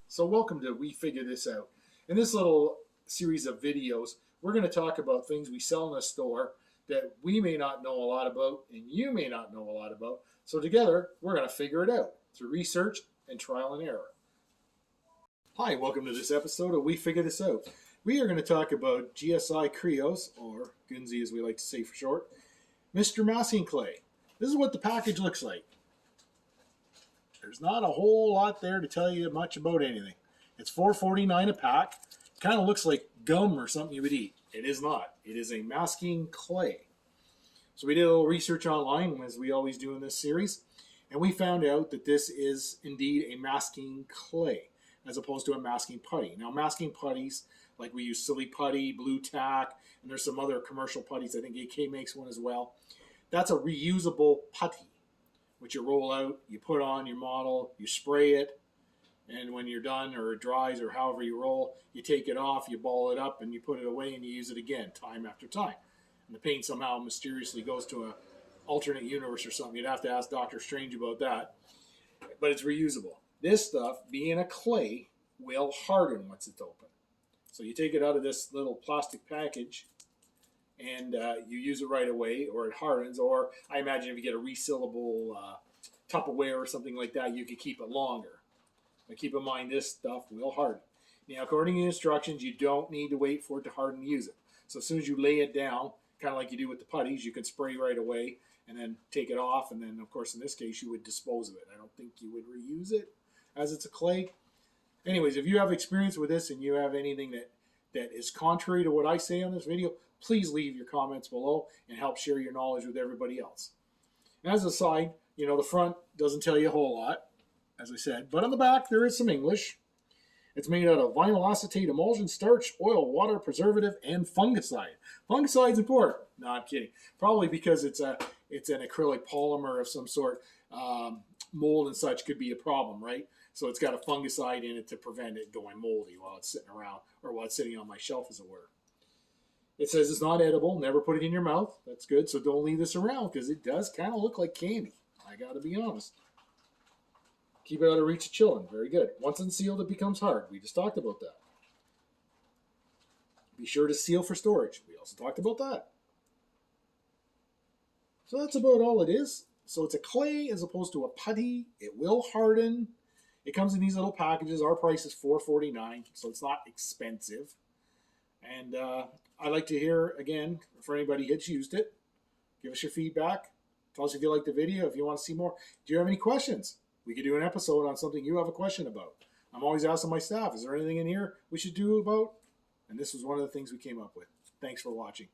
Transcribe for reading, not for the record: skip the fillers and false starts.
So welcome to We Figure This Out. In this little series of videos, we're going to talk about things we sell in a store that we may not know a lot about and you may not know a lot about. So together, we're going to figure it out through research and trial and error. Hi, welcome to this episode of We Figure This Out. We are going to talk about GSI Krios, or Gunze as we like to say for short, Mr. Masking Clay. This is what the package looks like. There's not a whole lot there to tell you much about anything. It's $4.49 a pack. Kind of looks like gum or something you would eat. It is not. It is a masking clay. So we did a little research online, as we always do in this series, and we found out that this is indeed a masking clay as opposed to a masking putty. Now, masking putties, like we use Silly Putty, Blue Tack, and there's some other commercial putties. I think AK makes one as well. That's a reusable putty, which you roll out, you put on your model, you spray it, and when you're done or it dries or however you roll, you take it off, you ball it up, and you put it away and you use it again time after time. And the paint somehow mysteriously goes to an alternate universe or something. You'd have to ask Doctor Strange about that. But it's reusable. This stuff, being a clay, will harden once it's open. So you take it out of this little plastic package and you use it right away, or it hardens, or I imagine if you get a resealable Tupperware or something like that, you could keep it longer. But keep in mind, this stuff will harden. Now, according to the instructions, you don't need to wait for it to harden to use it. So as soon as you lay it down, kind of like you do with the putties, you can spray right away and then take it off, and then, of course, in this case, you would dispose of it. I don't think you would reuse it as it's a clay. Anyways, if you have experience with this and you have anything that is contrary to what I say on this video, please leave your comments below and help share your knowledge with everybody else. And as a side, the front doesn't tell you a whole lot, as I said, but on the back there is some English. It's made out of vinyl acetate, emulsion, starch, oil, water, preservative, and fungicide. Fungicide's important. No, I'm kidding. Probably because it's an acrylic polymer of some sort. Mold and such could be a problem, right? So it's got a fungicide in it to prevent it going moldy while it's sitting around, or while it's sitting on my shelf, as it were. It says it's not edible. Never put it in your mouth. That's good. So don't leave this around because it does kind of look like candy. I got to be honest. Keep it out of reach of children. Very good. Once unsealed, it becomes hard. We just talked about that. Be sure to seal for storage. We also talked about that. So that's about all it is. So it's a clay as opposed to a putty. It will harden. It comes in these little packages. Our price is $4.49, so it's not expensive. And I'd like to hear, again, for anybody who's used it, give us your feedback. Tell us if you like the video, if you want to see more. Do you have any questions? We could do an episode on something you have a question about. I'm always asking my staff, is there anything in here we should do about? And this was one of the things we came up with. Thanks for watching.